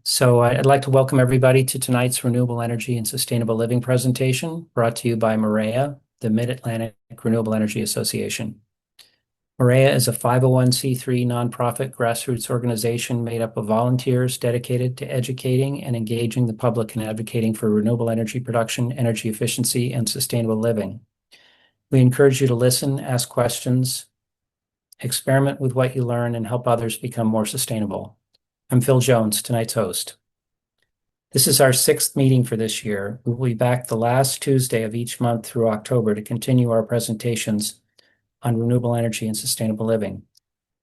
I'd like to welcome everybody to tonight's Renewable Energy and Sustainable Living presentation brought to you by MAREA, the Mid-Atlantic Renewable Energy Association. MAREA is a 501c3 nonprofit grassroots organization made up of volunteers dedicated to educating and engaging the public in advocating for renewable energy production, energy efficiency, and sustainable living. We encourage you to listen, ask questions, experiment with what you learn, and help others become more sustainable. I'm Phil Jones, tonight's host. This is our sixth meeting for this year. We will be back the last Tuesday of each month through October to continue our presentations on renewable energy and sustainable living.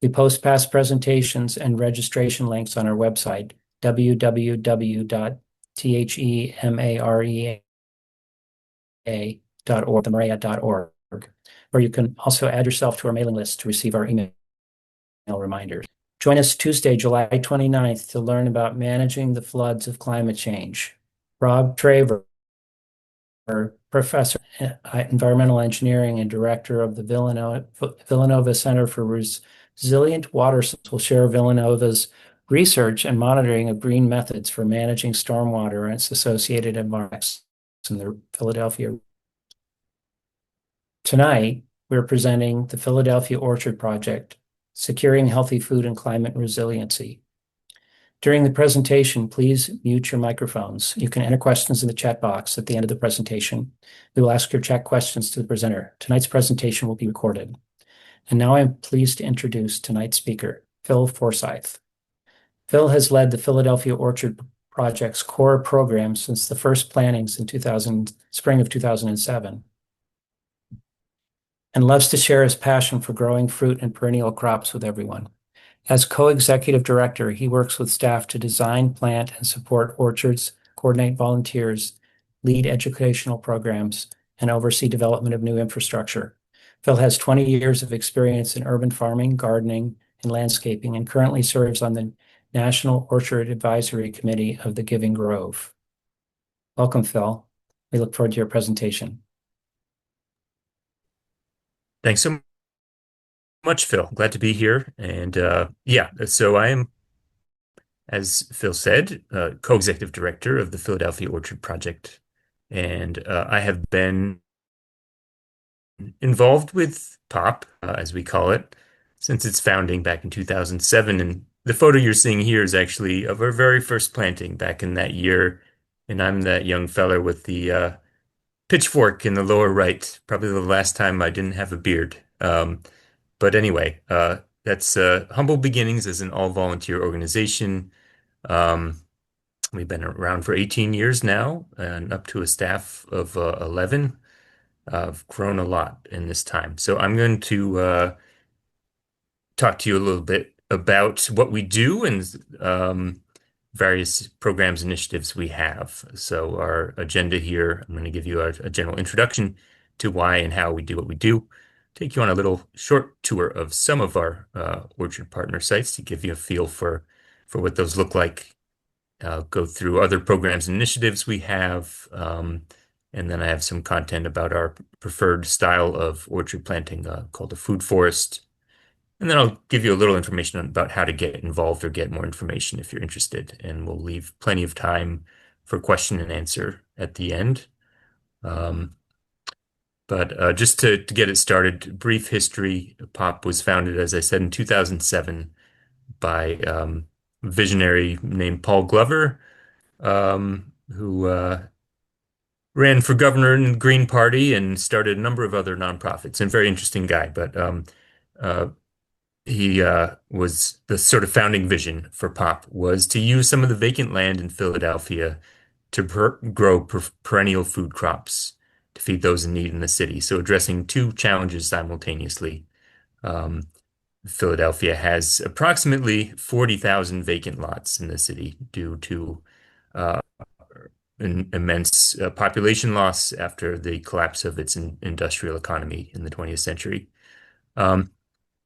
We post past presentations and registration links on our website, www.themarea.org, themarea.org, where you can also add yourself to our mailing list to receive our email reminders. Join us Tuesday, July 29th to learn about managing the floods of climate change. Rob Traver, Professor in Environmental Engineering and Director of the Villanova Center for Resilient Water Systems, will share Villanova's research and monitoring of green methods for managing stormwater and its associated environments in the Philadelphia. Tonight, we're presenting the Philadelphia Orchard Project, Securing Healthy Food and Climate Resiliency. During the presentation, please mute your microphones. You can enter questions in the chat box at the end of the presentation. We will ask your chat questions to the presenter. Tonight's presentation will be recorded. And now I'm pleased to introduce tonight's speaker, Phil Forsyth. Phil has led the Philadelphia Orchard Project's core program since the first plantings in spring of 2007. And loves to share his passion for growing fruit and perennial crops with everyone. As co-executive director, he works with staff to design, plant, and support orchards, coordinate volunteers, lead educational programs, and oversee development of new infrastructure. Phil has 20 years of experience in urban farming, gardening, and landscaping, and currently serves on the National Orchard Advisory Committee of the Giving Grove. Welcome, Phil. We look forward to your presentation. Thanks so much, Phil. Glad to be here. And so I am, as Phil said, co-executive director of the Philadelphia Orchard Project. And I have been involved with POP, as we call it, since its founding back in 2007. And the photo you're seeing here is actually of our very first planting back in that year. And I'm that young fella with the pitchfork in the lower right, probably the last time I didn't have a beard. But anyway, that's humble beginnings as an all-volunteer organization. Um, we've been around for 18 years now and up to a staff of 11. I've grown a lot in this time. So I'm going to talk to you a little bit about what we do and various programs, initiatives we have. So our agenda here, I'm going to give you a general introduction to why and how we do what we do. Take you on a little short tour of some of our orchard partner sites to give you a feel for what those look like. Go through other programs and initiatives we have, and then I have some content about our preferred style of orchard planting called a food forest. And then I'll give you a little information about how to get involved or get more information if you're interested. And we'll leave plenty of time for question and answer at the end. But just to get it started, brief history. POP was founded, as I said, in 2007 by a visionary named Paul Glover, who ran for governor in the Green Party and started a number of other nonprofits. And very interesting guy, but he was the sort of founding vision for POP was to use some of the vacant land in Philadelphia to grow perennial food crops to feed those in need in the city. So addressing two challenges simultaneously. Philadelphia has approximately 40,000 vacant lots in the city due to an immense population loss after the collapse of its industrial economy in the 20th century,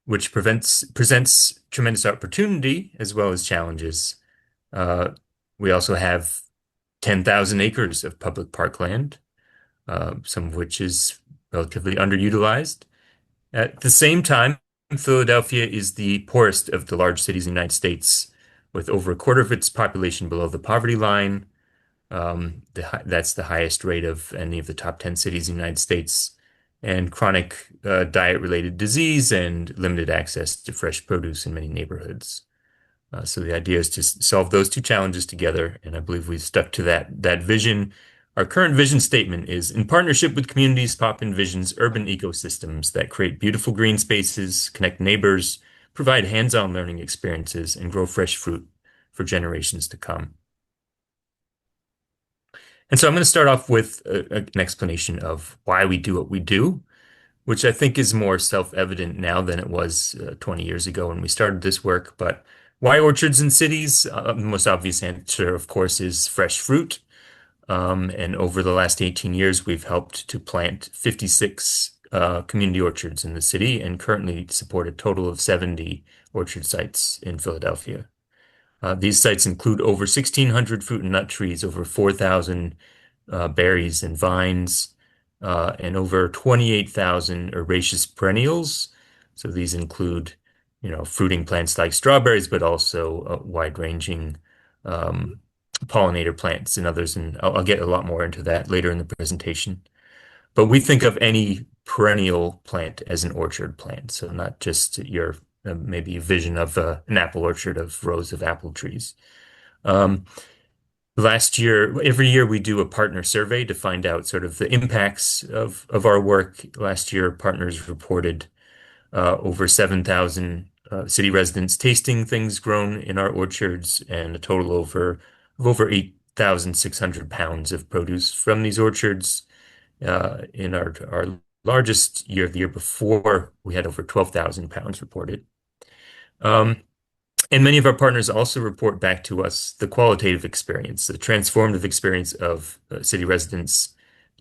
which presents tremendous opportunity as well as challenges. We also have 10,000 acres of public parkland, some of which is relatively underutilized. At the same time, Philadelphia is the poorest of the large cities in the United States, with over a quarter of its population below the poverty line. That's the highest rate of any of the top 10 cities in the United States, and chronic diet-related disease and limited access to fresh produce in many neighborhoods. So the idea is to solve those two challenges together, and I believe we've stuck to that vision. Our current vision statement is, in partnership with communities, POP envisions urban ecosystems that create beautiful green spaces, connect neighbors, provide hands-on learning experiences, and grow fresh fruit for generations to come. And so I'm going to start off with an explanation of why we do what we do, which I think is more self-evident now than it was 20 years ago when we started this work. But why orchards in cities? The most obvious answer, of course, is fresh fruit. And over the last 18 years, we've helped to plant 56 community orchards in the city and currently support a total of 70 orchard sites in Philadelphia. These sites include over 1,600 fruit and nut trees, over 4,000 berries and vines, and over 28,000 herbaceous perennials. So these include, fruiting plants like strawberries, but also wide-ranging um, pollinator plants and others. And I'll get a lot more into that later in the presentation. But we think of any perennial plant as an orchard plant, so not just your maybe a vision of an apple orchard of rows of apple trees. Um, Last year, every year we do a partner survey to find out sort of the impacts of our work. Last year, partners reported over 7,000 city residents tasting things grown in our orchards and a total of over 8,600 pounds of produce from these orchards. In our largest year, the year before, we had over 12,000 pounds reported. Um, and many of our partners also report back to us the qualitative experience, the transformative experience of city residents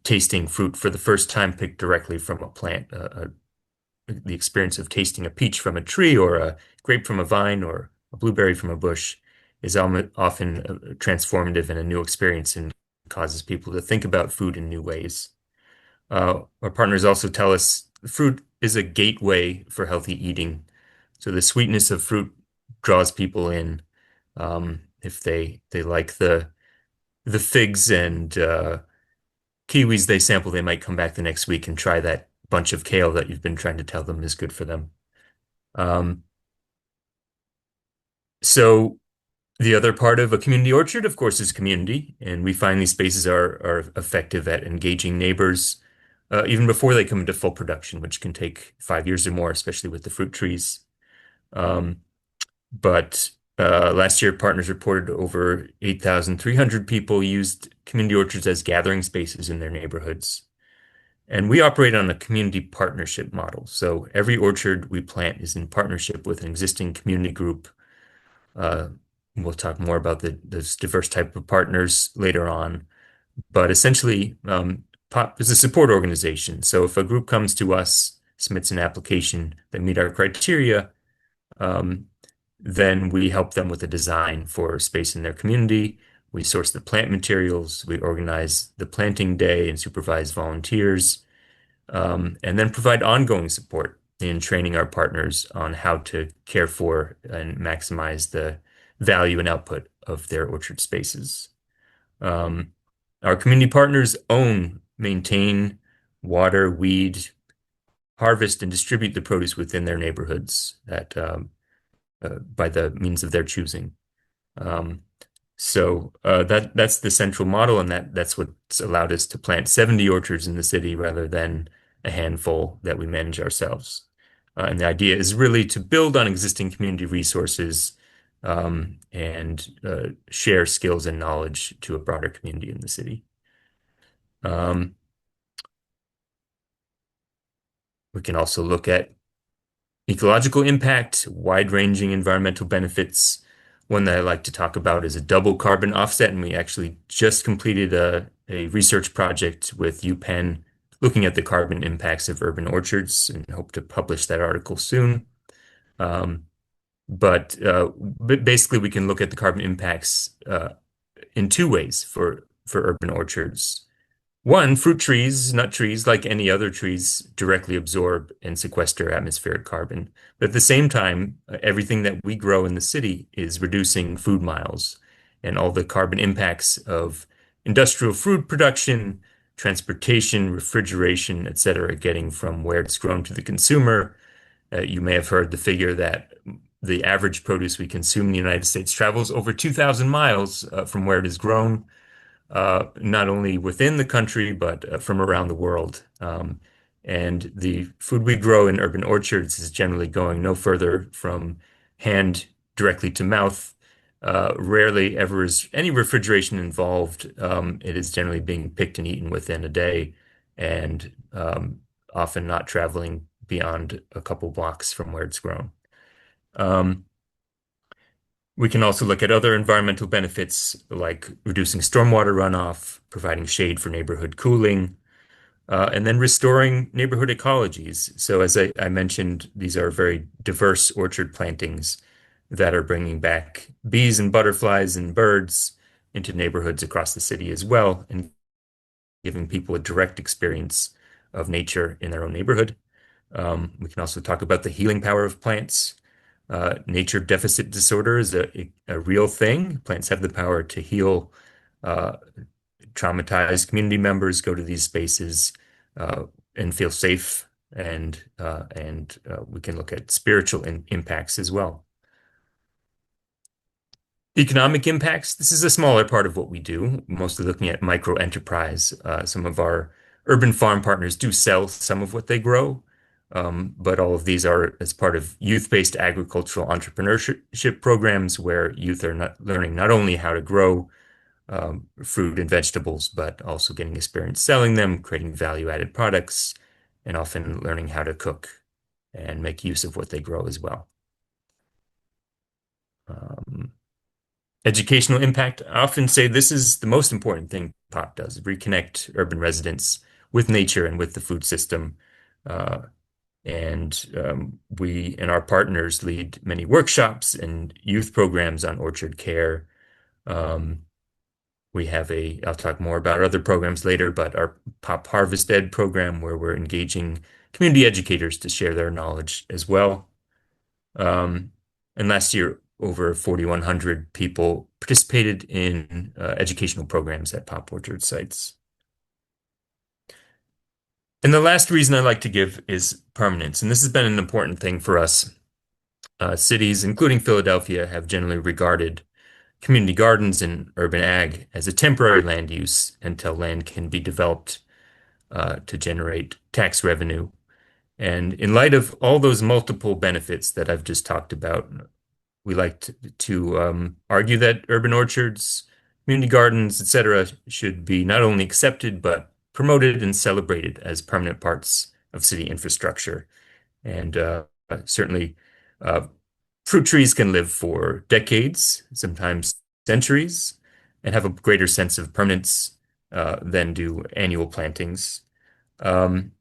tasting fruit for the first time picked directly from a plant. The experience of tasting a peach from a tree or a grape from a vine or a blueberry from a bush is often transformative and a new experience and causes people to think about food in new ways. Our partners also tell us fruit is a gateway for healthy eating. So the sweetness of fruit draws people in. If they like the figs and kiwis they sample, they might come back the next week and try that bunch of kale that you've been trying to tell them is good for them. Um, so the other part of a community orchard, of course, is community, and we find these spaces are effective at engaging neighbors even before they come into full production, which can take 5 years or more, especially with the fruit trees. Um, but last year, partners reported over 8,300 people used community orchards as gathering spaces in their neighborhoods. And we operate on a community partnership model. So every orchard we plant is in partnership with an existing community group. Uh, we'll talk more about this diverse type of partners later on. But essentially, POP is a support organization. So if a group comes to us, submits an application that meet our criteria, um, then we help them with a design for space in their community. We source the plant materials, we organize the planting day and supervise volunteers, and then provide ongoing support in training our partners on how to care for and maximize the value and output of their orchard spaces. Um, our community partners own, maintain, water, weed, harvest, and distribute the produce within their neighborhoods by the means of their choosing. Um, that's the central model, and that's what's allowed us to plant 70 orchards in the city rather than a handful that we manage ourselves. And the idea is really to build on existing community resources and share skills and knowledge to a broader community in the city. Um, we can also look at ecological impact, wide-ranging environmental benefits. One that I like to talk about is a double carbon offset, and we actually just completed a research project with UPenn looking at the carbon impacts of urban orchards and hope to publish that article soon. Um, but basically, we can look at the carbon impacts in two ways for urban orchards. One, fruit trees, nut trees, like any other trees, directly absorb and sequester atmospheric carbon. But at the same time, everything that we grow in the city is reducing food miles and all the carbon impacts of industrial food production, transportation, refrigeration, et cetera, getting from where it's grown to the consumer. You may have heard the figure that the average produce we consume in the United States travels over 2,000 miles from where it is grown, not only within the country, but from around the world. And the food we grow in urban orchards is generally going no further from hand directly to mouth. Rarely ever is any refrigeration involved. It is generally being picked and eaten within a day and often not traveling beyond a couple blocks from where it's grown. Um, we can also look at other environmental benefits like reducing stormwater runoff, providing shade for neighborhood cooling, and then restoring neighborhood ecologies. So, as I mentioned, these are very diverse orchard plantings that are bringing back bees and butterflies and birds into neighborhoods across the city as well, and giving people a direct experience of nature in their own neighborhood. We can also talk about the healing power of plants. Nature deficit disorder is a real thing. Plants have the power to heal uh, traumatized community members, go to these spaces and feel safe. And we can look at spiritual impacts as well. Economic impacts. This is a smaller part of what we do, mostly looking at micro enterprise. Some of our urban farm partners do sell some of what they grow, but all of these are as part of youth-based agricultural entrepreneurship programs where youth are not learning not only how to grow fruit and vegetables, but also getting experience selling them, creating value-added products, and often learning how to cook and make use of what they grow as well. Um, Educational impact. I often say this is the most important thing POP does, reconnect urban residents with nature and with the food system. Uh, and we and our partners lead many workshops and youth programs on orchard care. Um, I'll talk more about our other programs later, but our POP Harvest Ed program, where we're engaging community educators to share their knowledge as well. Um, and last year, over 4,100 people participated in educational programs at Pop Orchard sites. And the last reason I like to give is permanence. And this has been an important thing for us. Cities, including Philadelphia, have generally regarded community gardens and urban ag as a temporary land use until land can be developed to generate tax revenue. And in light of all those multiple benefits that I've just talked about, we like to argue that urban orchards, community gardens, etc., should be not only accepted but promoted and celebrated as permanent parts of city infrastructure. And certainly, uh, fruit trees can live for decades, sometimes centuries, and have a greater sense of permanence than do annual plantings. Um,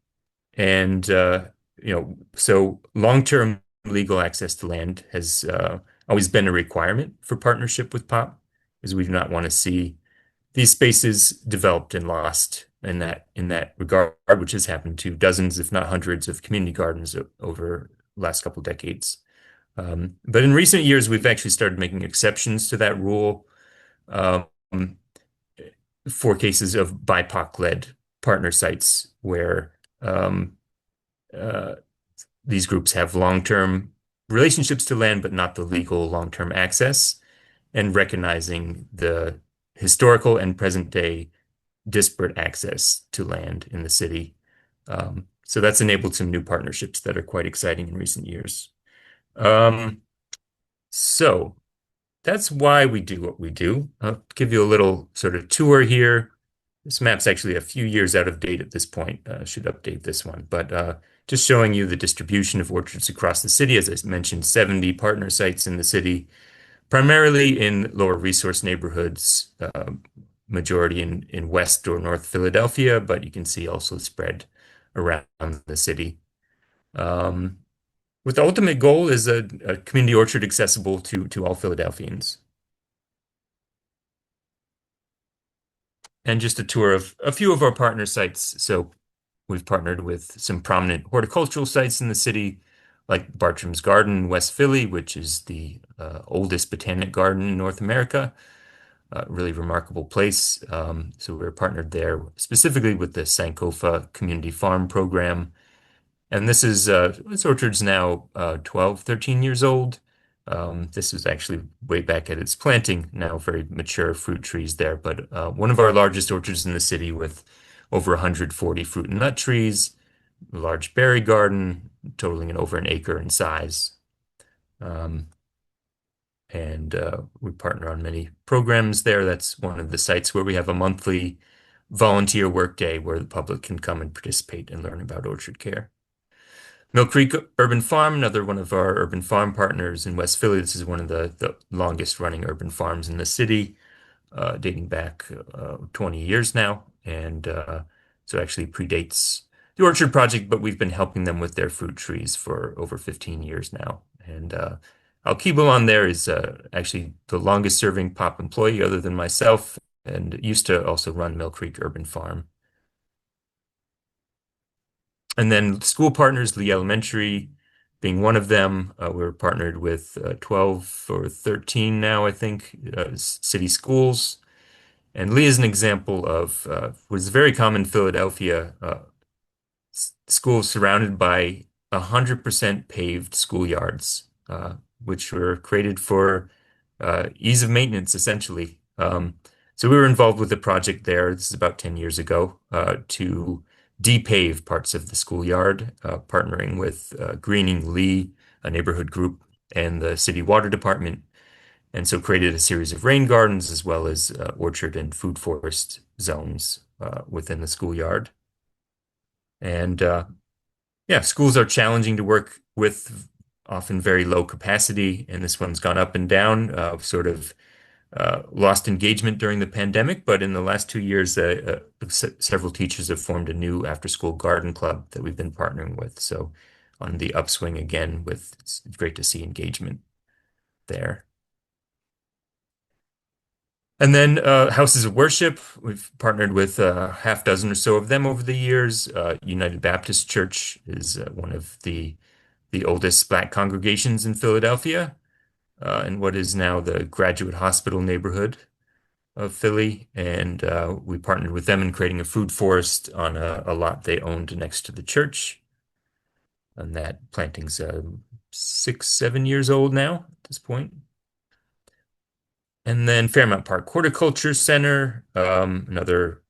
and so long-term legal access to land has always been a requirement for partnership with POP, because we do not want to see these spaces developed and lost in that regard, which has happened to dozens, if not hundreds, of community gardens over the last couple of decades. But in recent years, we've actually started making exceptions to that rule um, for cases of BIPOC-led partner sites where um, uh, these groups have long-term relationships to land, but not the legal long-term access, and recognizing the historical and present-day disparate access to land in the city. So that's enabled some new partnerships that are quite exciting in recent years. Um, so that's why we do what we do. I'll give you a little sort of tour here. This map's actually a few years out of date at this point. Should update this one, but just showing you the distribution of orchards across the city. As I mentioned, 70 partner sites in the city, primarily in lower resource neighborhoods, majority in West or North Philadelphia, but you can see also spread around the city. Um, with the ultimate goal is a community orchard accessible to all Philadelphians. and just a tour of a few of our partner sites. So we've partnered with some prominent horticultural sites in the city, like Bartram's Garden in West Philly, which is the oldest botanic garden in North America. Really remarkable place. So we're partnered there specifically with the Sankofa Community Farm Program. And this orchard's now 12, 13 years old. This is actually way back at its planting, now very mature fruit trees there, but one of our largest orchards in the city with over 140 fruit and nut trees, a large berry garden totaling over an acre in size. Um, and we partner on many programs there. That's one of the sites where we have a monthly volunteer work day where the public can come and participate and learn about orchard care. Mill Creek Urban Farm, another one of our urban farm partners in West Philly. This is one of the longest running urban farms in the city, dating back 20 years now. And so actually predates the Orchard Project, but we've been helping them with their fruit trees for over 15 years now. And Al on there is actually the longest serving POP employee other than myself and used to also run Mill Creek Urban Farm. And then school partners, Lee Elementary being one of them. We're partnered with 12 or 13 now, I think, city schools. And Lee is an example of was very common in Philadelphia, schools surrounded by 100% paved schoolyards, which were created for ease of maintenance, essentially. So we were involved with the project there. This is about 10 years ago to depave parts of the schoolyard, partnering with Greening Lee, a neighborhood group, and the city water department. And so created a series of rain gardens as well as orchard and food forest zones within the schoolyard. And yeah, schools are challenging to work with, often very low capacity, and this one's gone up and down, sort of lost engagement during the pandemic, but in the last 2 years, several teachers have formed a new after-school garden club that we've been partnering with. So on the upswing again, with it's great to see engagement there. And then houses of worship, we've partnered with a half dozen or so of them over the years. United Baptist Church is one of the oldest Black congregations in Philadelphia, in what is now the Graduate Hospital neighborhood of Philly, and we partnered with them in creating a food forest on a lot they owned next to the church. And that planting's 6, 7 years old now at this point. And then Fairmount Park Horticulture Center, another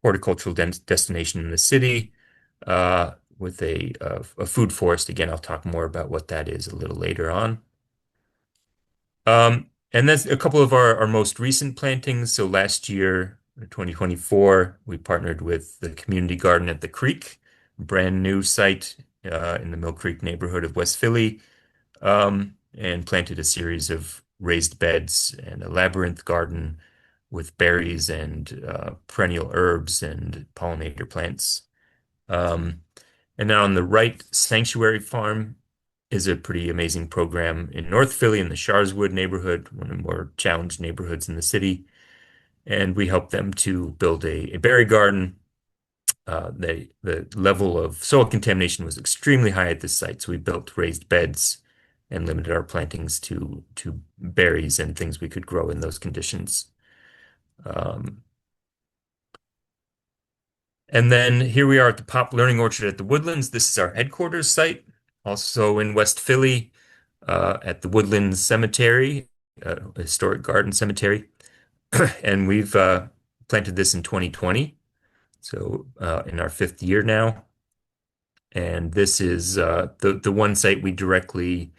horticultural destination in the city, with a food forest. Again, I'll talk more about what that is a little later on. And that's a couple of our most recent plantings. So last year, 2024, we partnered with the community garden at the Creek, a brand new site in the Mill Creek neighborhood of West Philly, and planted a series of raised beds and a labyrinth garden with berries and perennial herbs and pollinator plants. Um, and now on the right, Sanctuary Farm is a pretty amazing program in North Philly in the Sharswood neighborhood, one of the more challenged neighborhoods in the city. And we helped them to build a berry garden. The level of soil contamination was extremely high at this site, so we built raised beds and limited our plantings to berries and things we could grow in those conditions. Um, and then here we are at the Pop Learning Orchard at the Woodlands. This is our headquarters site, also in West Philly, at the Woodlands Cemetery, historic garden cemetery. And we've planted this in 2020, so in our 5th year now. And this is the one site we directly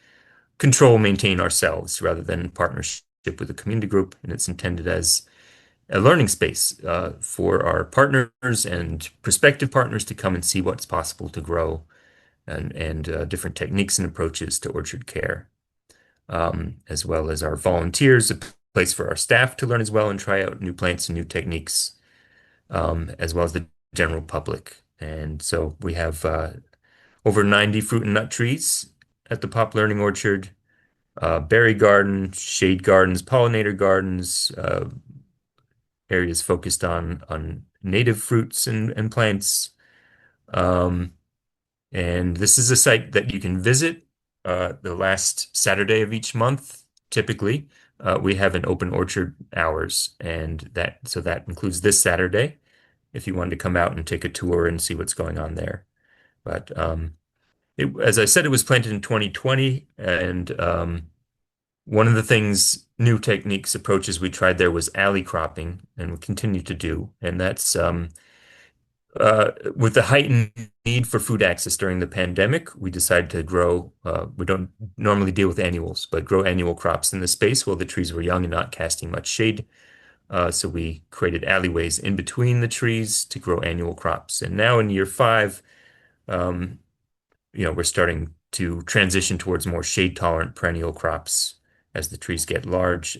control, maintain ourselves rather than in partnership with a community group. And it's intended as a learning space for our partners and prospective partners to come and see what's possible to grow and different techniques and approaches to orchard care, as well as our volunteers, a place for our staff to learn as well and try out new plants and new techniques, as well as the general public. And so we have over 90 fruit and nut trees at the Pop Learning Orchard, berry garden, shade gardens, pollinator gardens, areas focused on native fruits and plants. Um, and this is a site that you can visit the last Saturday of each month, typically. We have an open orchard hours, and that includes this Saturday if you wanted to come out and take a tour and see what's going on there. But as I said, it was planted in 2020, and one of the things, new techniques, approaches we tried there was alley cropping, and we continue to do, and that's with the heightened need for food access during the pandemic, we decided to grow. We don't normally deal with annuals, but grow annual crops in the space while the trees were young and not casting much shade. So we created alleyways in between the trees to grow annual crops. And now in year five, um, we're starting to transition towards more shade-tolerant perennial crops as the trees get large.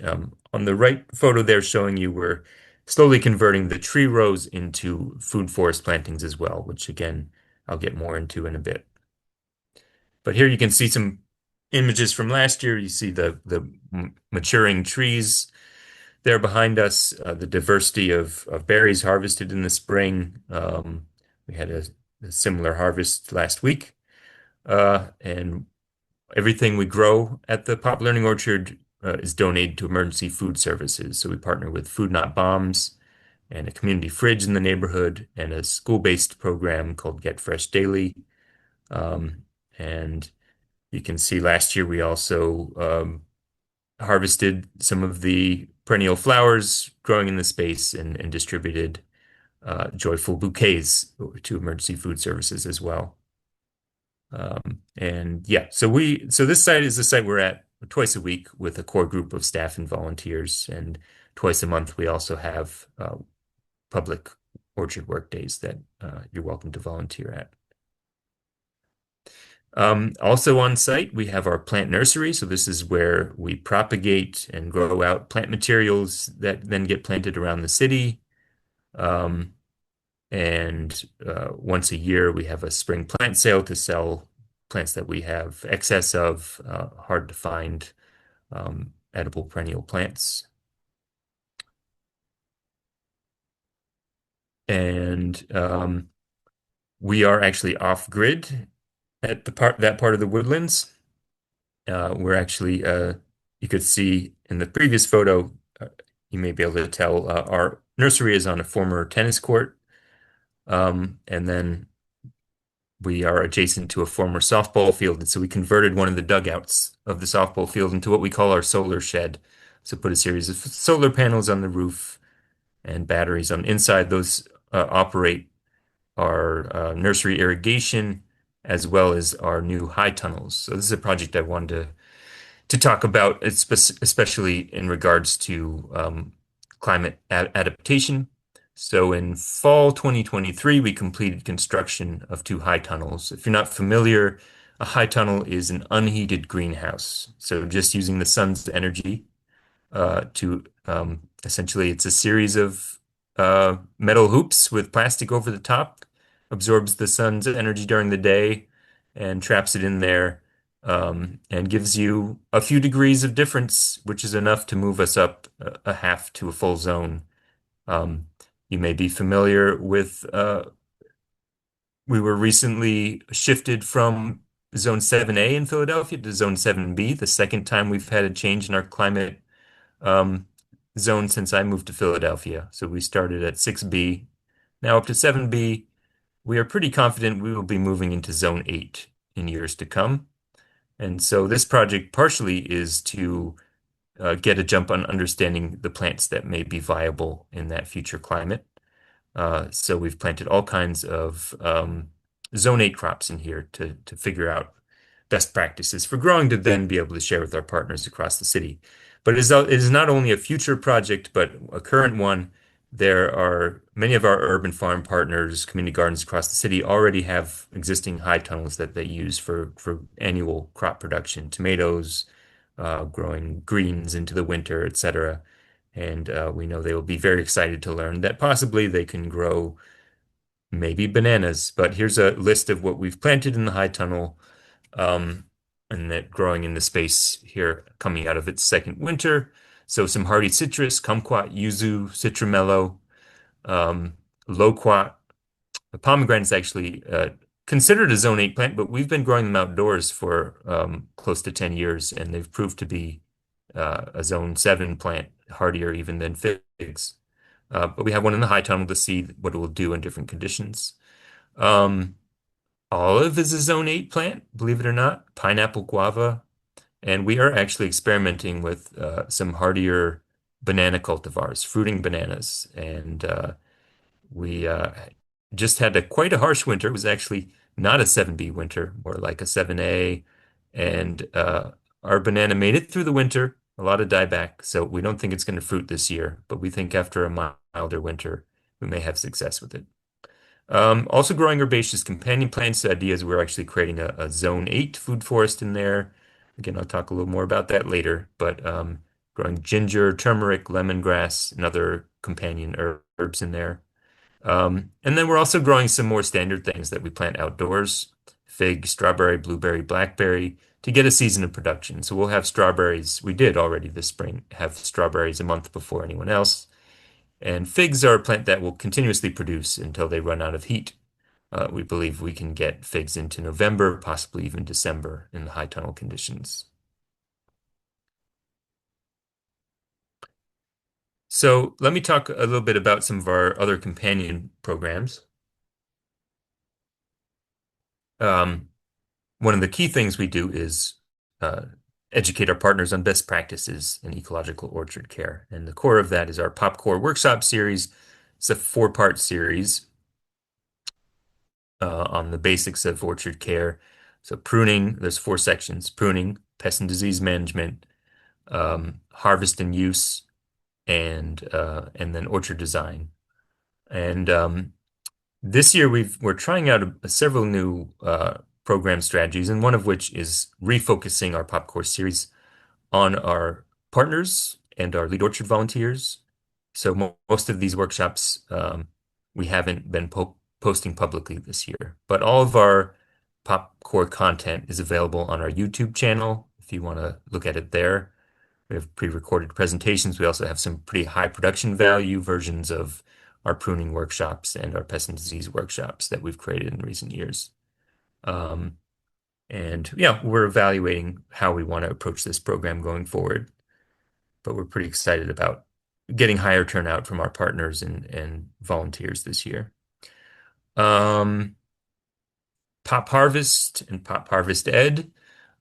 On the right photo there showing you we're slowly converting the tree rows into food forest plantings as well, which again, I'll get more into in a bit. But here you can see some images from last year. You see the maturing trees there behind us, the diversity of berries harvested in the spring. We had a similar harvest last week. And everything we grow at the Pop Learning Orchard is donated to emergency food services. So we partner with Food Not Bombs and a community fridge in the neighborhood and a school-based program called Get Fresh Daily. And you can see last year we also harvested some of the perennial flowers growing in the space and distributed joyful bouquets to emergency food services as well. And yeah, so this site is the site we're at twice a week with a core group of staff and volunteers, and twice a month we also have public orchard work days that you're welcome to volunteer at. Also on site, we have our plant nursery. So this is where we propagate and grow out plant materials that then get planted around the city. Um, and once a year, we have a spring plant sale to sell plants that we have excess of, hard to find edible perennial plants. And we are actually off grid at that part of the woodlands. We're actually, you could see in the previous photo, you may be able to tell our nursery is on a former tennis court. And then we are adjacent to a former softball field. And so we converted one of the dugouts of the softball field into what we call our solar shed. So put a series of solar panels on the roof and batteries on inside. Those operate our nursery irrigation as well as our new high tunnels. So this is a project I wanted to talk about, especially in regards to climate adaptation. So in fall 2023, we completed construction of two high tunnels. If you're not familiar, a high tunnel is an unheated greenhouse. So just using the sun's energy to essentially, it's a series of metal hoops with plastic over the top, absorbs the sun's energy during the day and traps it in there, and gives you a few degrees of difference, which is enough to move us up a half to a full zone. Um, you may be familiar with, we were recently shifted from Zone 7A in Philadelphia to Zone 7B, the second time we've had a change in our climate um, zone since I moved to Philadelphia. So we started at 6B, now up to 7B. We are pretty confident we will be moving into Zone 8 in years to come. And so this project partially is to get a jump on understanding the plants that may be viable in that future climate. So we've planted all kinds of Zone 8 crops in here to figure out best practices for growing to then be able to share with our partners across the city. But it is not only a future project, but a current one. There are many of our urban farm partners, community gardens across the city already have existing high tunnels that they use for annual crop production, tomatoes, growing greens into the winter, etc. And we know they will be very excited to learn that possibly they can grow maybe bananas. But here's a list of what we've planted in the high tunnel, and that growing in the space here coming out of its second winter. So some hardy citrus, kumquat, yuzu, citramelo, um, loquat. The pomegranate is actually considered a zone 8 plant, but we've been growing them outdoors for close to 10 years, and they've proved to be a zone 7 plant, hardier even than figs. But we have one in the high tunnel to see what it will do in different conditions. Um, Olive is a zone 8 plant, believe it or not, pineapple, guava, and we are actually experimenting with some hardier banana cultivars, fruiting bananas, and we just had quite a harsh winter. It was actually not a 7B winter, more like a 7A. And our banana made it through the winter, a lot of dieback. So we don't think it's going to fruit this year, but we think after a milder winter, we may have success with it. Also growing herbaceous companion plants. The idea is we're actually creating a zone 8 food forest in there. Again, I'll talk a little more about that later, but growing ginger, turmeric, lemongrass, and other companion herbs in there. And then we're also growing some more standard things that we plant outdoors, fig, strawberry, blueberry, blackberry, to get a season of production. So we'll have strawberries. We did already this spring have strawberries a month before anyone else. And figs are a plant that will continuously produce until they run out of heat. We believe we can get figs into November, possibly even December in the high tunnel conditions. So let me talk a little bit about some of our other companion programs. Um, One of the key things we do is uh, educate our partners on best practices in ecological orchard care. And the core of that is our Pop Core workshop series. It's a four-part series on the basics of orchard care. So pruning, there's four sections: pruning, pest and disease management, harvest and use, and then orchard design. And this year we're trying out several new program strategies, and one of which is refocusing our Pop Core series on our partners and our lead orchard volunteers. So most of these workshops we haven't been posting publicly this year, but all of our Pop Core content is available on our YouTube channel if you want to look at it there. We have pre-recorded presentations. We also have some pretty high production value versions of our pruning workshops and our pest and disease workshops that we've created in recent years. Um, and yeah, we're evaluating how we want to approach this program going forward, but we're pretty excited about getting higher turnout from our partners and volunteers this year. Um, Pop Harvest and Pop Harvest Ed.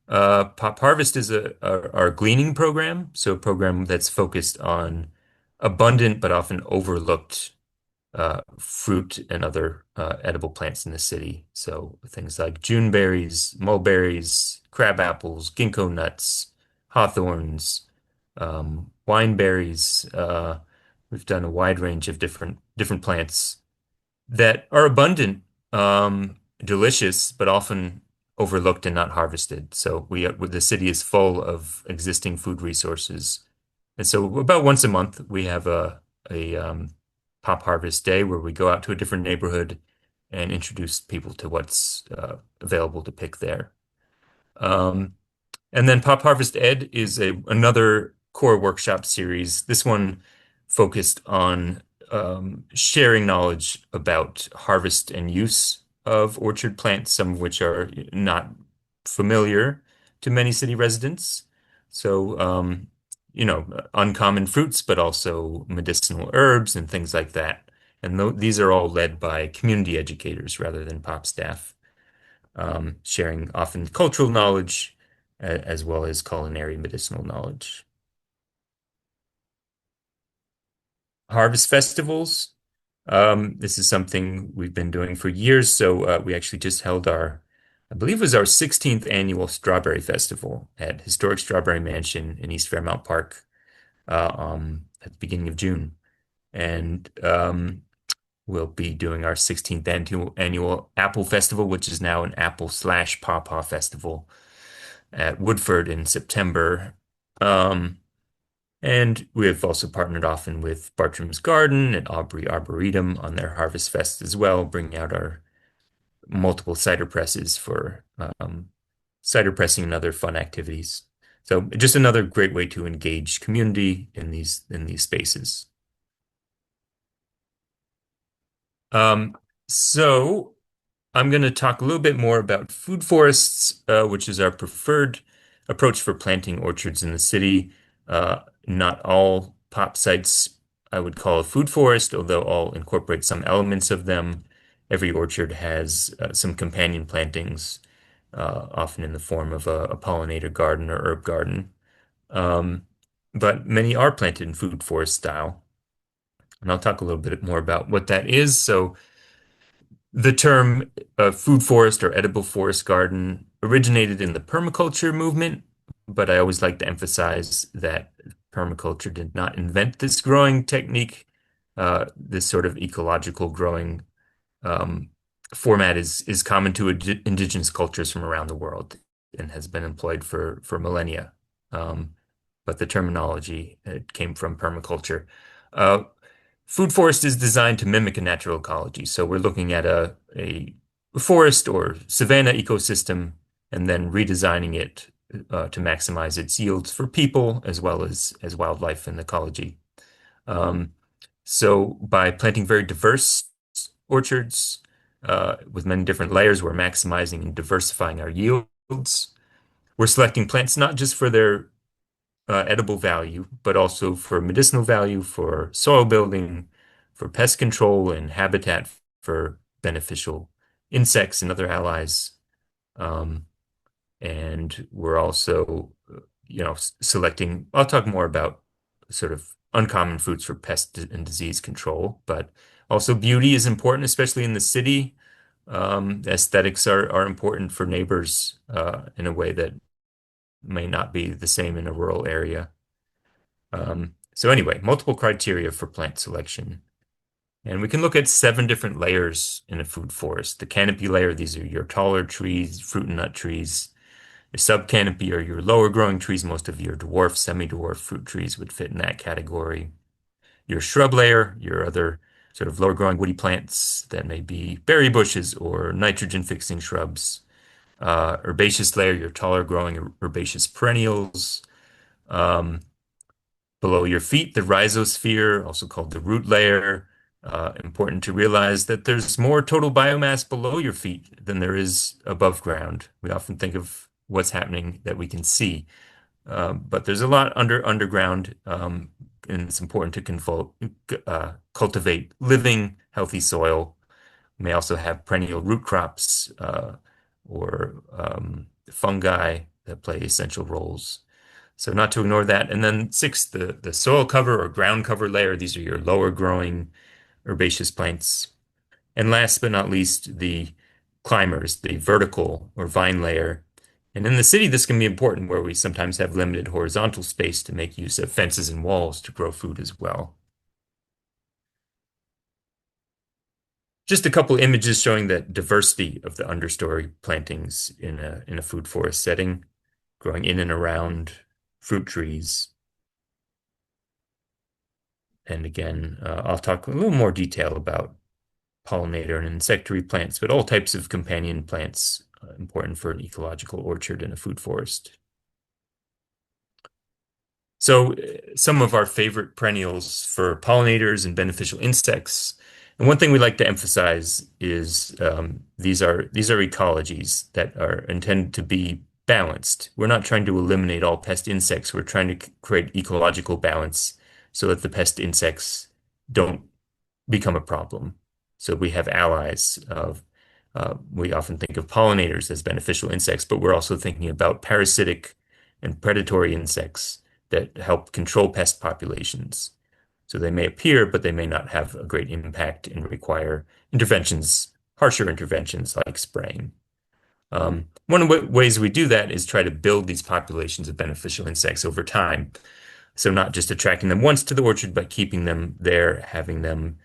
Pop Harvest is our gleaning program, so a program that's focused on abundant but often overlooked fruit and other edible plants in the city. So things like juneberries, mulberries, crab apples, ginkgo nuts, hawthorns, wineberries. We've done a wide range of different plants that are abundant, delicious, but often overlooked and not harvested. So the city is full of existing food resources. And so about once a month, we have a Pop Harvest Day where we go out to a different neighborhood and introduce people to what's available to pick there. Um, and then Pop Harvest Ed is another core workshop series. This one focused on sharing knowledge about harvest and use of orchard plants, some of which are not familiar to many city residents. So, uncommon fruits, but also medicinal herbs and things like that. And these are all led by community educators rather than pop staff, sharing often cultural knowledge as well as culinary medicinal knowledge. Harvest festivals. This is something we've been doing for years. So we actually just held I believe it was our 16th annual Strawberry Festival at Historic Strawberry Mansion in East Fairmount Park at the beginning of June. And we'll be doing our 16th annual Apple Festival, which is now an Apple/Pawpaw Festival at Woodford in September. Um, and we have also partnered often with Bartram's Garden and Aubrey Arboretum on their Harvest Fest as well, bringing out our multiple cider presses for cider pressing and other fun activities. So just another great way to engage community in these spaces. Um, so I'm going to talk a little bit more about food forests, which is our preferred approach for planting orchards in the city. Not all pop sites I would call a food forest, although all incorporate some elements of them. Every orchard has some companion plantings, often in the form of a pollinator garden or herb garden. Um, but many are planted in food forest style. And I'll talk a little bit more about what that is. So the term food forest or edible forest garden originated in the permaculture movement, but I always like to emphasize that permaculture did not invent this growing technique. This sort of ecological growing um, format is common to indigenous cultures from around the world and has been employed for millennia. Um, but the terminology came from permaculture. Uh, Food forest is designed to mimic a natural ecology. So we're looking at a forest or savanna ecosystem and then redesigning it to maximize its yields for people as wildlife and ecology. Um, so by planting very diverse orchards with many different layers, we're maximizing and diversifying our yields. We're selecting plants not just for their edible value, but also for medicinal value, for soil building, for pest control, and habitat for beneficial insects and other allies. Um, and we're also, selecting, I'll talk more about sort of uncommon fruits for pest and disease control, but also beauty is important, especially in the city. Aesthetics are important for neighbors in a way that may not be the same in a rural area. So anyway, multiple criteria for plant selection. And we can look at 7 different layers in a food forest. The canopy layer, these are your taller trees, fruit and nut trees. Your subcanopy are your lower growing trees. Most of your dwarf, semi-dwarf fruit trees would fit in that category. Your shrub layer, your other sort of lower growing woody plants that may be berry bushes or nitrogen fixing shrubs. Herbaceous layer, your taller growing herbaceous perennials. Um, Below your feet, the rhizosphere, also called the root layer. Important to realize that there's more total biomass below your feet than there is above ground. We often think of what's happening that we can see, but there's a lot underground, and it's important to cultivate living, healthy soil. We may also have perennial root crops or fungi that play essential roles. So not to ignore that. And then 6, the soil cover or ground cover layer. These are your lower growing herbaceous plants. And last but not least, the climbers, the vertical or vine layer. And in the city, this can be important where we sometimes have limited horizontal space to make use of fences and walls to grow food as well. Just a couple images showing the diversity of the understory plantings in a food forest setting, growing in and around fruit trees. And again, I'll talk a little more detail about pollinator and insectary plants, but all types of companion plants important for an ecological orchard and a food forest. So some of our favorite perennials for pollinators and beneficial insects. And one thing we like to emphasize is these are ecologies that are intended to be balanced. We're not trying to eliminate all pest insects. We're trying to create ecological balance so that the pest insects don't become a problem. So we have allies of, we often think of pollinators as beneficial insects, but we're also thinking about parasitic and predatory insects that help control pest populations. So they may appear, but they may not have a great impact and require interventions, harsher interventions like spraying. One of the ways we do that is try to build these populations of beneficial insects over time. So not just attracting them once to the orchard, but keeping them there, having them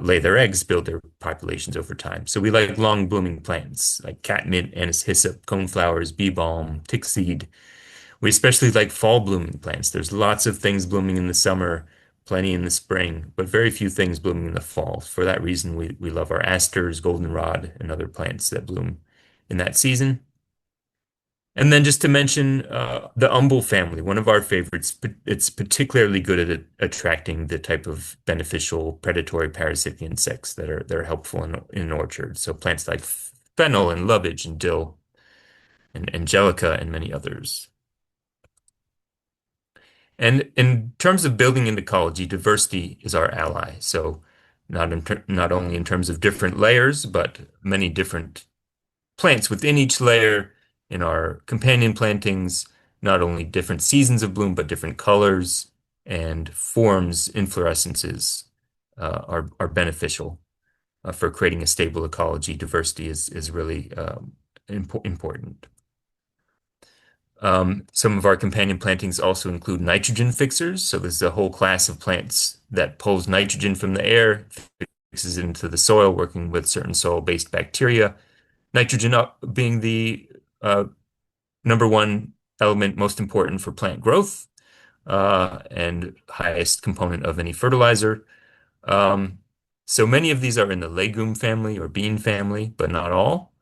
lay their eggs, build their populations over time. So we like long blooming plants like catmint, anise hyssop, coneflowers, bee balm, tick seed. We especially like fall blooming plants. There's lots of things blooming in the summer, plenty in the spring, but very few things blooming in the fall. For that reason, we love our asters, goldenrod, and other plants that bloom in that season. And then just to mention the umbel family, one of our favorites, but it's particularly good at attracting the type of beneficial predatory parasitic insects that are helpful in orchards. So plants like fennel and lovage and dill and angelica and many others. And in terms of building an ecology, diversity is our ally. So not only in terms of different layers, but many different plants within each layer in our companion plantings, not only different seasons of bloom, but different colors and forms, inflorescences are beneficial for creating a stable ecology. Diversity is really important. Some of our companion plantings also include nitrogen fixers. So this is a whole class of plants that pulls nitrogen from the air, fixes it into the soil, working with certain soil-based bacteria. Nitrogen being the number one element most important for plant growth and highest component of any fertilizer. Um, so many of these are in the legume family or bean family, but not all.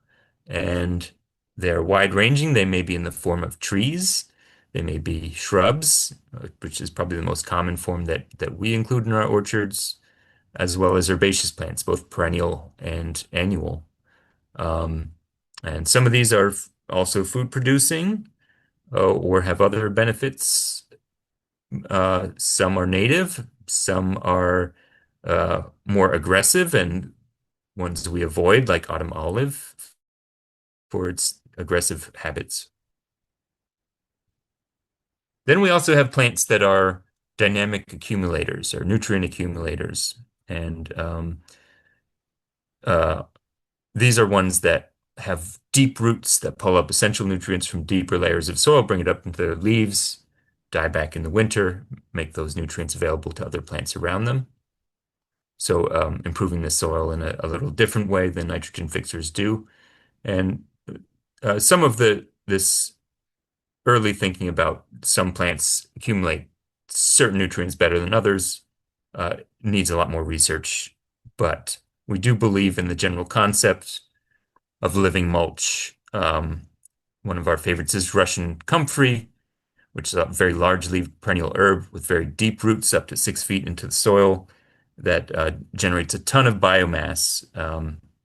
And they're wide-ranging. They may be in the form of trees. They may be shrubs, which is probably the most common form that we include in our orchards, as well as herbaceous plants, both perennial and annual. Um, and some of these are also food producing or have other benefits. Some are native, some are more aggressive, and ones we avoid, like autumn olive, for its aggressive habits. Then we also have plants that are dynamic accumulators or nutrient accumulators. And uh, these are ones that have deep roots that pull up essential nutrients from deeper layers of soil, bring it up into their leaves, die back in the winter, make those nutrients available to other plants around them. So improving the soil in a little different way than nitrogen fixers do. And some of this early thinking about some plants accumulate certain nutrients better than others needs a lot more research. But we do believe in the general concept of living mulch. One of our favorites is Russian comfrey, which is a very large leaf perennial herb with very deep roots up to 6 feet into the soil that generates a ton of biomass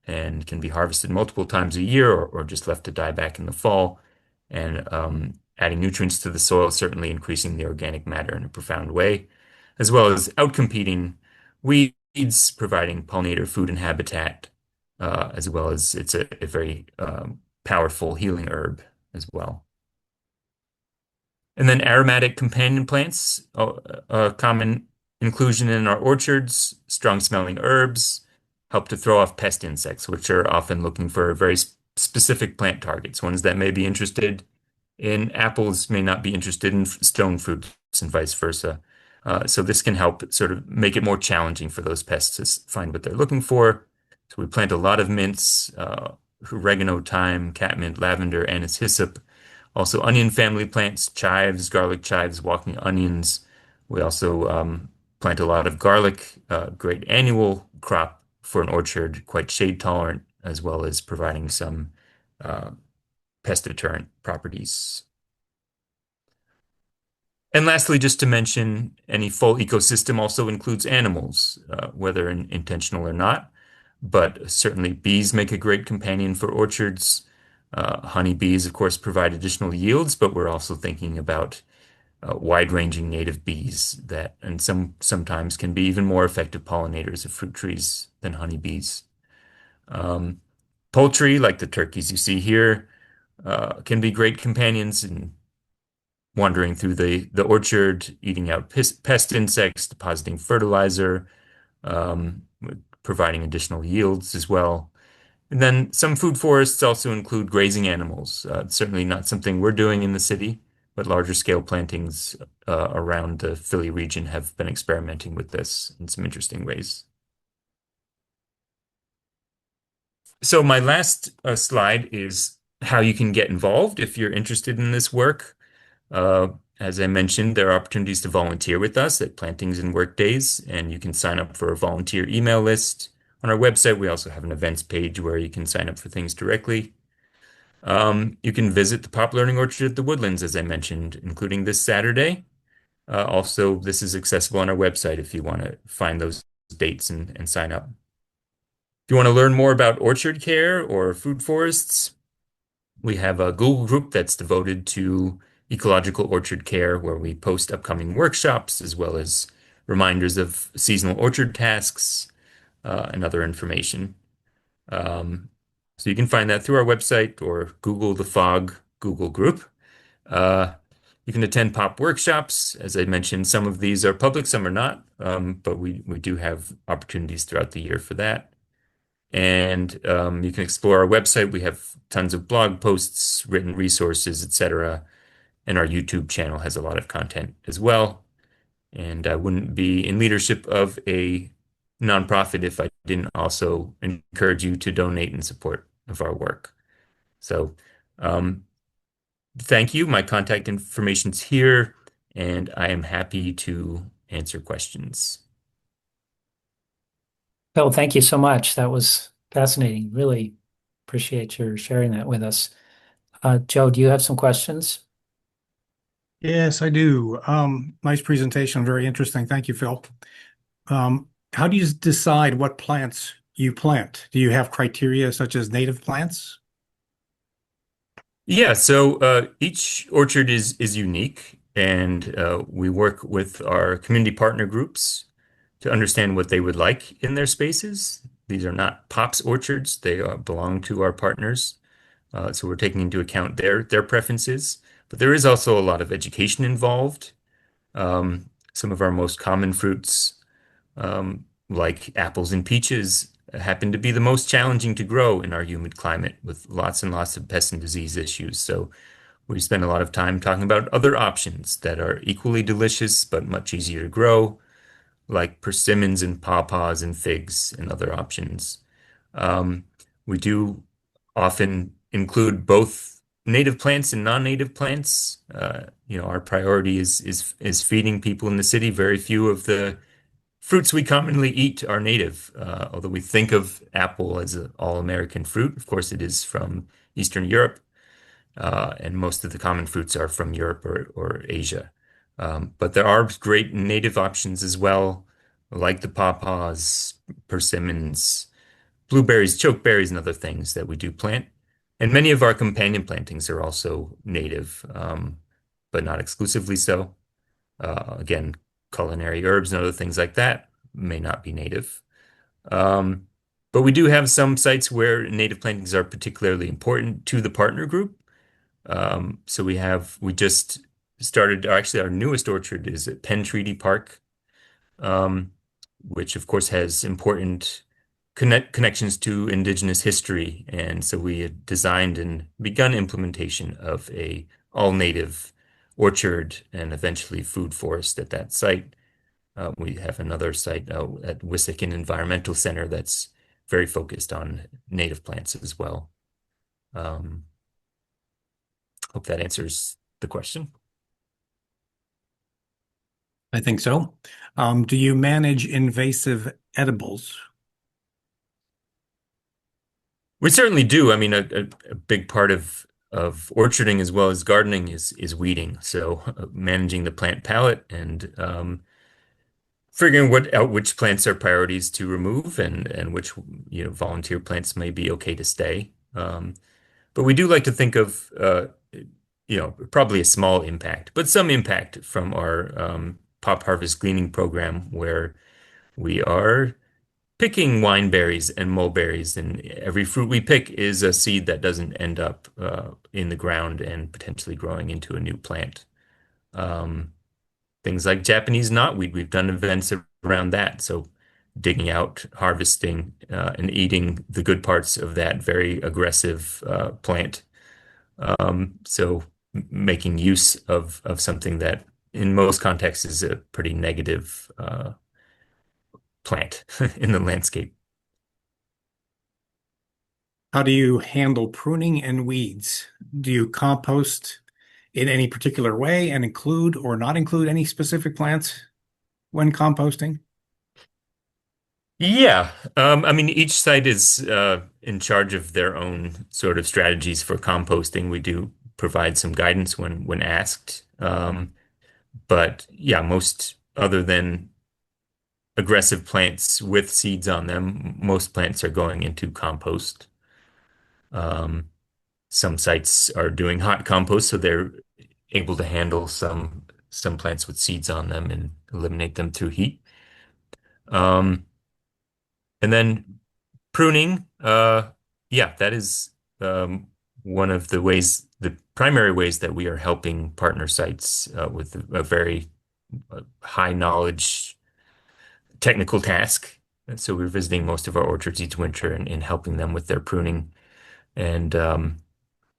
and can be harvested multiple times a year or just left to die back in the fall. And adding nutrients to the soil, certainly increasing the organic matter in a profound way, as well as outcompeting weeds, providing pollinator food and habitat, as well as it's a very powerful healing herb as well. And then aromatic companion plants, a common inclusion in our orchards, strong smelling herbs, help to throw off pest insects, which are often looking for very specific plant targets. Ones that may be interested in apples may not be interested in stone fruits and vice versa. So this can help sort of make it more challenging for those pests to find what they're looking for. So we plant a lot of mints, oregano, thyme, catmint, lavender, anise, hyssop. Also onion family plants, chives, garlic chives, walking onions. We also plant a lot of garlic, great annual crop for an orchard, quite shade tolerant, as well as providing some uh, pest deterrent properties. And lastly, just to mention, any full ecosystem also includes animals, whether intentional or not. But certainly bees make a great companion for orchards. Honeybees, of course, provide additional yields, but we're also thinking about wide-ranging native bees that, and sometimes can be even more effective pollinators of fruit trees than honeybees. Um, Poultry, like the turkeys you see here, can be great companions in wandering through the orchard, eating out pest insects, depositing fertilizer, providing additional yields as well. And then some food forests also include grazing animals. Certainly not something we're doing in the city, but larger scale plantings around the Philly region have been experimenting with this in some interesting ways. So my last slide is how you can get involved if you're interested in this work. Uh, as I mentioned, there are opportunities to volunteer with us at plantings and work days, and you can sign up for a volunteer email list. On our website, we also have an events page where you can sign up for things directly. You can visit the Pop Learning Orchard at the Woodlands, as I mentioned, including this Saturday. Also, this is accessible on our website if you want to find those dates and sign up. If you want to learn more about orchard care or food forests, we have a Google group that's devoted to ecological orchard care where we post upcoming workshops as well as reminders of seasonal orchard tasks and other information. Um, so you can find that through our website or Google the Fog Google group. Uh, you can attend pop workshops. As I mentioned, some of these are public, some are not, but we do have opportunities throughout the year for that. And you can explore our website. We have tons of blog posts, written resources, etc. And our YouTube channel has a lot of content as well. And I wouldn't be in leadership of a nonprofit if I didn't also encourage you to donate in support of our work. So, um, thank you. My contact information's here, and I am happy to answer questions. Phil, thank you so much. That was fascinating. Really appreciate your sharing that with us. Joe, do you have some questions? Yes, I do. Nice presentation. Very interesting. Thank you, Phil. How do you decide what plants you plant? Do you have criteria such as native plants? Yeah, so each orchard is unique, and we work with our community partner groups to understand what they would like in their spaces. These are not POPs orchards; they belong to our partners, so we're taking into account their preferences. But there is also a lot of education involved. Some of our most common fruits, like apples and peaches, happen to be the most challenging to grow in our humid climate with lots and lots of pest and disease issues. So we spend a lot of time talking about other options that are equally delicious but much easier to grow, like persimmons and pawpaws and figs and other options. Um, we do often include both native plants and non-native plants. Our priority is feeding people in the city. Very few of the fruits we commonly eat are native, although we think of apple as an all-American fruit. Of course, it is from Eastern Europe, and most of the common fruits are from Europe or Asia. But there are great native options as well, like the pawpaws, persimmons, blueberries, chokeberries, and other things that we do plant. And many of our companion plantings are also native, but not exclusively so. Again, culinary herbs and other things like that may not be native. Um, but we do have some sites where native plantings are particularly important to the partner group. So we just started, actually, our newest orchard is at Penn Treaty Park, um, which of course has important connections to indigenous history. And so we had designed and begun implementation of a all native orchard and eventually food forest at that site. We have another site at Wissahickon Environmental Center that's very focused on native plants as well. Um, Hope that answers the question. I think so. Do you manage invasive edibles? We certainly do. I mean, a big part of orcharding as well as gardening is weeding. So managing the plant palette and figuring out which plants are priorities to remove and which volunteer plants may be okay to stay. But we do like to think of probably a small impact, but some impact from our pop harvest gleaning program where we are picking wineberries and mulberries, and every fruit we pick is a seed that doesn't end up in the ground and potentially growing into a new plant. Um, Things like Japanese knotweed, we've done events around that. So digging out, harvesting, and eating the good parts of that very aggressive plant. So making use of something that in most contexts is a pretty negative plant in the landscape. How do you handle pruning and weeds? Do you compost in any particular way and include or not include any specific plants when composting? Yeah. I mean, each site is in charge of their own sort of strategies for composting. We do provide some guidance when asked. But yeah, most other than aggressive plants with seeds on them, most plants are going into compost. Um, some sites are doing hot compost, so they're able to handle some plants with seeds on them and eliminate them through heat. Um, and then pruning, yeah, that is one of the primary ways that we are helping partner sites with a very high knowledge technical task. And so we're visiting most of our orchards each winter and helping them with their pruning. And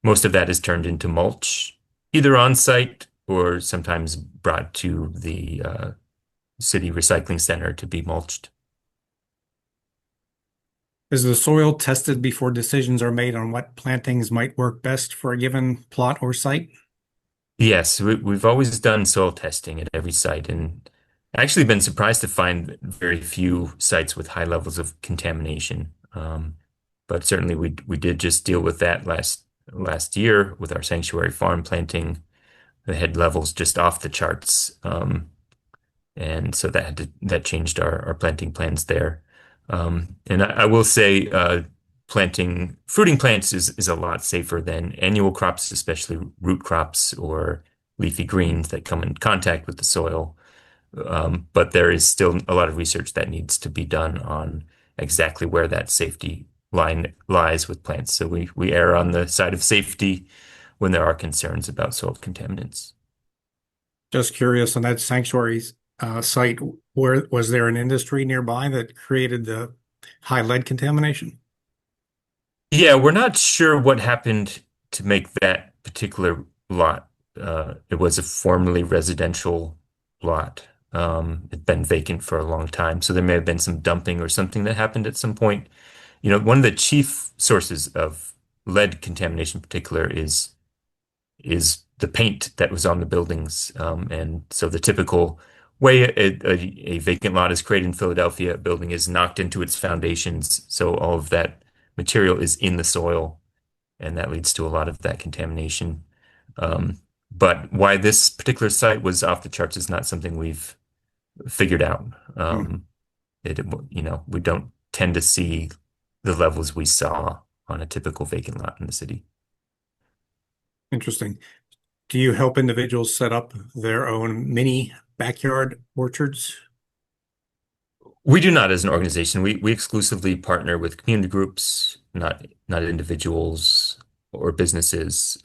most of that is turned into mulch, either on site or sometimes brought to the city recycling center to be mulched. Is the soil tested before decisions are made on what plantings might work best for a given plot or site? Yes, we've always done soil testing at every site, and actually been surprised to find very few sites with high levels of contamination. But certainly we did just deal with that last year with our sanctuary farm planting. The head levels just off the charts. And so that changed our planting plans there. And I will say, planting fruiting plants is a lot safer than annual crops, especially root crops or leafy greens that come in contact with the soil. But there is still a lot of research that needs to be done on exactly where that safety line lies with plants. So we err on the side of safety when there are concerns about soil contaminants. Just curious on that sanctuary site, where was there an industry nearby that created the high lead contamination? Yeah, we're not sure what happened to make that particular lot. It was a formerly residential lot. It'd been vacant for a long time, so there may have been some dumping or something that happened at some point. You know, one of the chief sources of lead contamination in particular is the paint that was on the buildings. And so the typical way a vacant lot is created in Philadelphia, a building is knocked into its foundations, so all of that material is in the soil, and that leads to a lot of that contamination. But why this particular site was off the charts is not something we've figured out. Hmm, We don't tend to see the levels we saw on a typical vacant lot in the city. interesting. Do you help individuals set up their own mini backyard orchards? We do not as an organization. We exclusively partner with community groups, not individuals or businesses.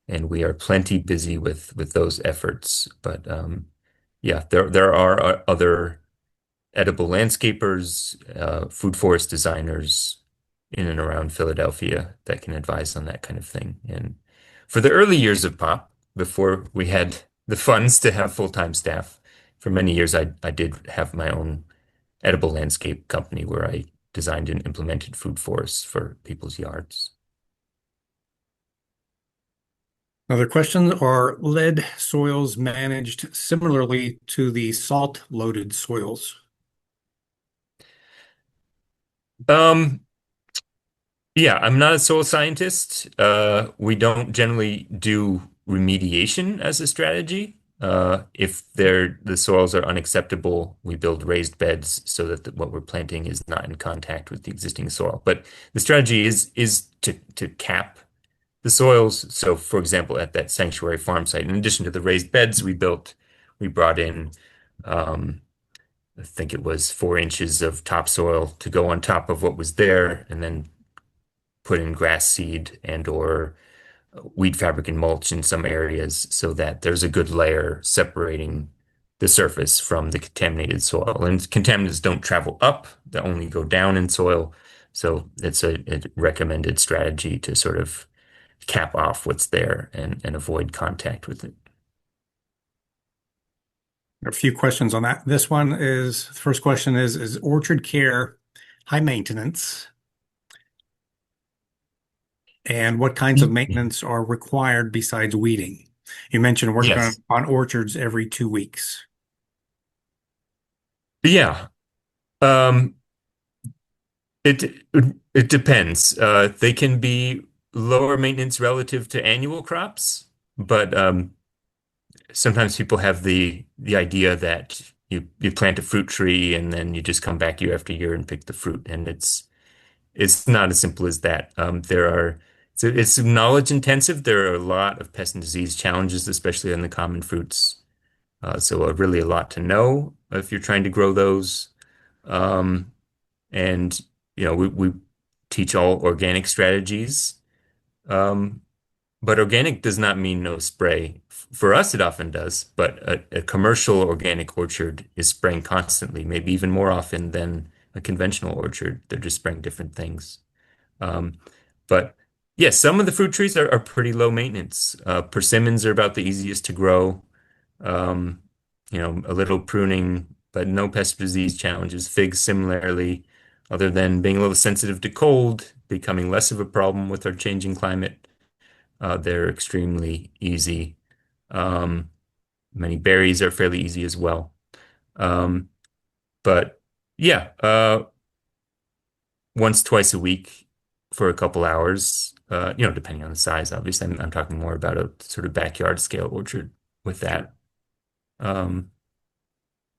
And we are plenty busy with those efforts. But yeah, there are other edible landscapers, food forest designers in and around Philadelphia that can advise on that kind of thing. And for the early years of Pop, before we had the funds to have full-time staff, for many years I did have my own edible landscape company where I designed and implemented food forests for people's yards. Another question, are lead soils managed similarly to the salt-loaded soils? Um, Yeah, I'm not a soil scientist. We don't generally do remediation as a strategy. If the soils are unacceptable, we build raised beds so that what we're planting is not in contact with the existing soil. But the strategy is to cap the soils. So, for example, at that sanctuary farm site, in addition to the raised beds we brought in, um, I think it was 4 inches of topsoil to go on top of what was there, and then put in grass seed and or weed fabric and mulch in some areas so that there's a good layer separating the surface from the contaminated soil. And contaminants don't travel up, they only go down in soil. So it's a recommended strategy to sort of cap off what's there and avoid contact with it. A few questions on that. The first question is orchard care high maintenance? And what kinds of maintenance are required besides weeding? You mentioned working Yes. on orchards every 2 weeks. Yeah. Um, it it depends. They can be lower maintenance relative to annual crops, but sometimes people have the idea that you plant a fruit tree and then you just come back year after year and pick the fruit, and it's not as simple as that. It's knowledge intensive. There are a lot of pest and disease challenges, especially on the common fruits. Really a lot to know if you're trying to grow those. Um, and we teach all organic strategies. Um, but organic does not mean no spray. For us, it often does, but a commercial organic orchard is spraying constantly, maybe even more often than a conventional orchard. They're just spraying different things. Um, but yes, some of the fruit trees are pretty low maintenance. Persimmons are about the easiest to grow. Um, a little pruning, but no pest disease challenges. Figs similarly, other than being a little sensitive to cold, becoming less of a problem with our changing climate. They're extremely easy. Um, Many berries are fairly easy as well. Um, but yeah, once, twice a week for a couple hours, depending on the size, obviously. I'm talking more about a sort of backyard scale orchard with Sure. that. Um,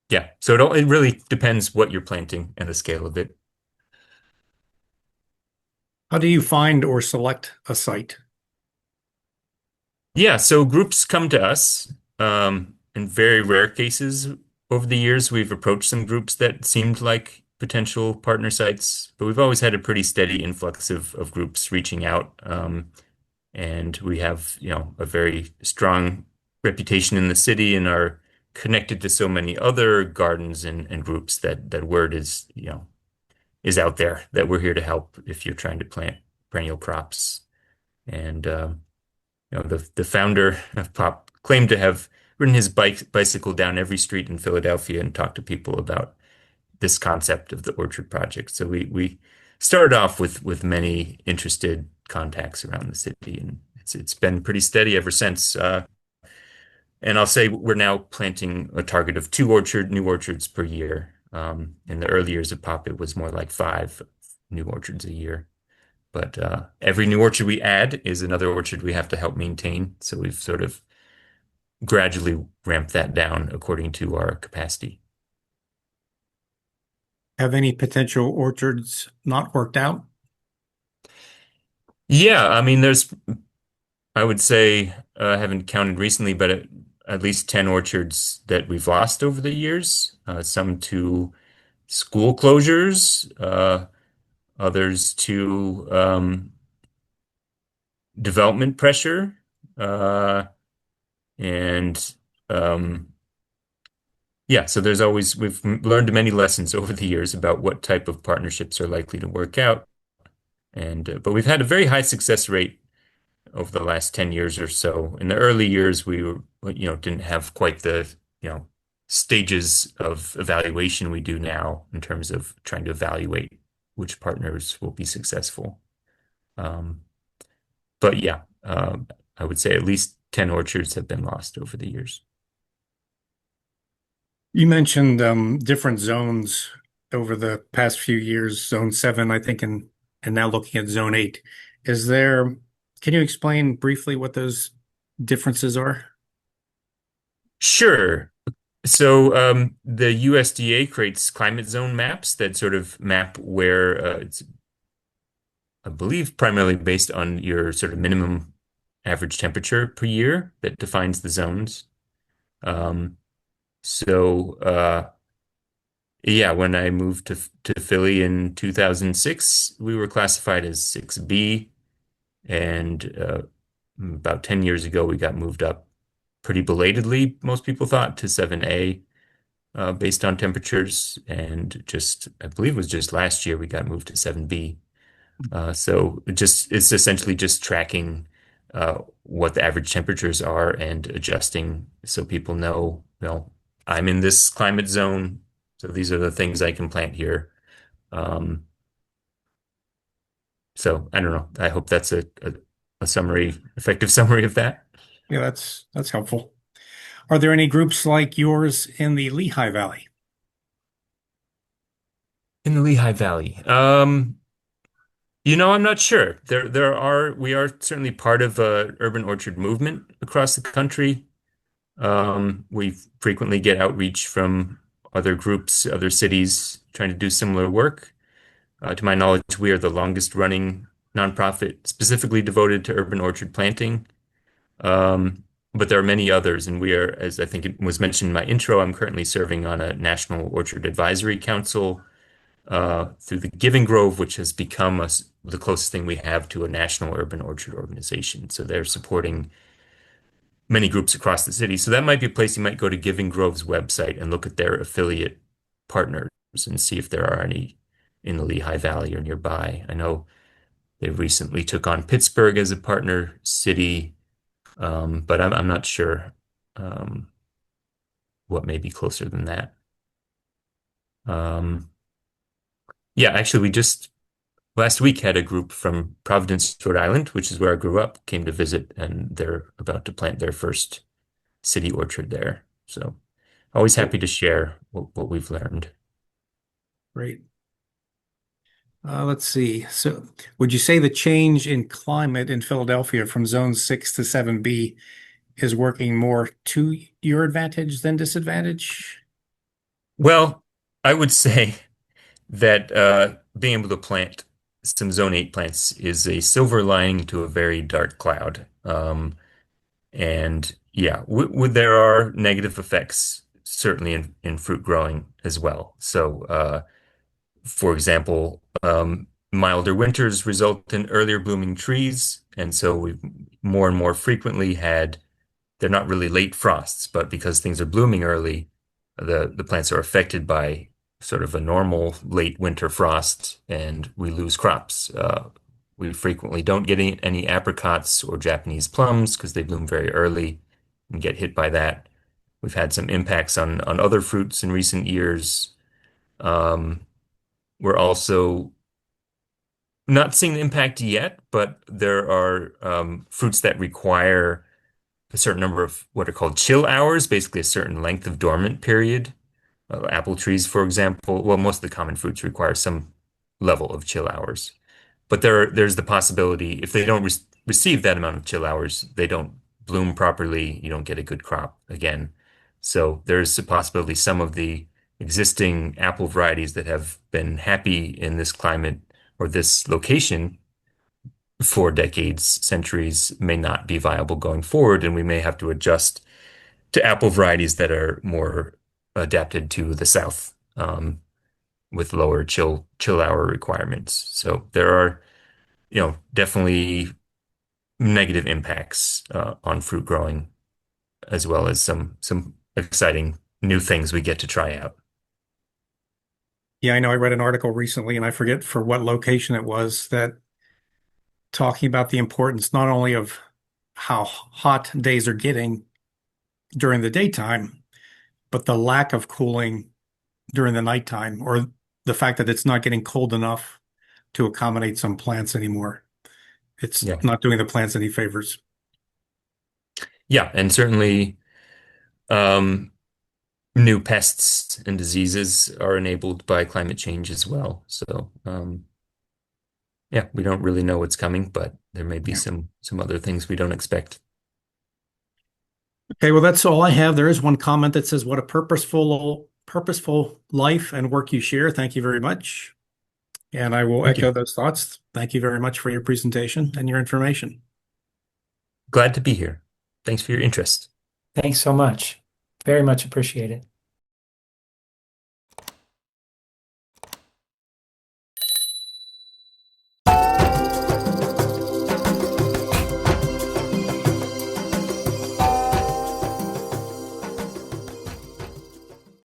yeah, so it really depends what you're planting and the scale of it. How do you find or select a site? Yeah, so groups come to us. In very rare cases over the years, we've approached some groups that seemed like potential partner sites, but we've always had a pretty steady influx of groups reaching out. And we have, a very strong reputation in the city and are connected to so many other gardens and groups that word is out there that we're here to help if you're trying to plant perennial crops. And the founder of Pop claimed to have ridden his bicycle down every street in Philadelphia and talked to people about this concept of the Orchard Project. So we started off with many interested contacts around the city, and it's been pretty steady ever since. And I'll say we're now planting a target of new orchards per year. In the early years of Pop, it was more like five new orchards a year. But every new orchard we add is another orchard we have to help maintain. So we've sort of gradually ramped that down according to our capacity. Have any potential orchards not worked out? Yeah, I mean, I would say, I haven't counted recently, but at least 10 orchards that we've lost over the years, some to school closures, others to development pressure, uh, and um, yeah, so we've learned many lessons over the years about what type of partnerships are likely to work out. But we've had a very high success rate over the last 10 years or so. In the early years, didn't have quite the, stages of evaluation we do now in terms of trying to evaluate which partners will be successful. Um, but yeah, I would say at least 10 orchards have been lost over the years. You mentioned different zones over the past few years, Zone 7, I think, and now looking at Zone 8. Is there, can you explain briefly what those differences are? Sure. So the USDA creates climate zone maps that sort of map where it's, I believe, primarily based on your sort of minimum average temperature per year that defines the zones. Um, so yeah, when I moved to Philly in 2006, we were classified as 6B, and about 10 years ago, we got moved up pretty belatedly, most people thought, to 7A. Based on temperatures, and just I believe it was just last year we got moved to 7B. It's essentially just tracking what the average temperatures are and adjusting so people know, I'm in this climate zone, so these are the things I can plant here. Um, so I don't know. I hope that's a effective summary of that. Yeah, that's helpful. Are there any groups like yours in the Lehigh Valley? In the Lehigh Valley. I'm not sure. We are certainly part of a urban orchard movement across the country. We frequently get outreach from other groups, other cities trying to do similar work. To my knowledge, we are the longest running nonprofit specifically devoted to urban orchard planting. But there are many others, and we are, as I think it was mentioned in my intro, I'm currently serving on a National Orchard Advisory Council through the Giving Grove, which has become the closest thing we have to a national urban orchard organization. So they're supporting many groups across the city. So that might be a place you might go to Giving Grove's website and look at their affiliate partners and see if there are any in the Lehigh Valley or nearby. I know they recently took on Pittsburgh as a partner city, but I'm not sure um, what may be closer than that. Um, yeah, actually, we just last week had a group from Providence, Rhode Island, which is where I grew up, came to visit, and they're about to plant their first city orchard there. So always Oh, happy to share what we've learned. great. Let's see. So, would you say the change in climate in Philadelphia from zone 6 to 7B is working more to your advantage than disadvantage? Well, I would say that being able to plant some Zone 8 plants is a silver lining to a very dark cloud. And yeah, there are negative effects certainly in fruit growing as well. So, for example, milder winters result in earlier blooming trees, and so we've more and more frequently had they're not really late frosts, but because things are blooming early, the plants are affected by sort of a normal late winter frost, and we lose crops. We frequently don't get any apricots or Japanese plums because they bloom very early and get hit by that. We've had some impacts on other fruits in recent years. Um, we're also not seeing the impact yet, but there are fruits that require a certain number of what are called chill hours, basically a certain length of dormant period. Apple trees, for example, well, most of the common fruits require some level of chill hours. But there's the possibility if they don't receive that amount of chill hours, they don't bloom properly, you don't get a good crop again. So there's a possibility some of the existing apple varieties that have been happy in this climate or this location for decades, centuries, may not be viable going forward, and we may have to adjust to apple varieties that are more adapted to the South, with lower chill hour requirements. So there are, definitely negative impacts on fruit growing, as well as some exciting new things we get to try out. Yeah, I know I read an article recently, and I forget for what location it was, that talking about the importance not only of how hot days are getting during the daytime, but the lack of cooling during the nighttime, or the fact that it's not getting cold enough to accommodate some plants anymore. It's Yeah. not doing the plants any favors. Yeah, and certainly um, new pests and diseases are enabled by climate change as well. So yeah, we don't really know what's coming, but there may be Yeah. some other things we don't expect. Okay, well, that's all I have. There is one comment that says, "What a purposeful life and work you share." Thank you very much. And I will Thank you. echo those thoughts. Thank you very much for your presentation and your information. Glad to be here. Thanks for your interest. Thanks so much. Very much appreciate it.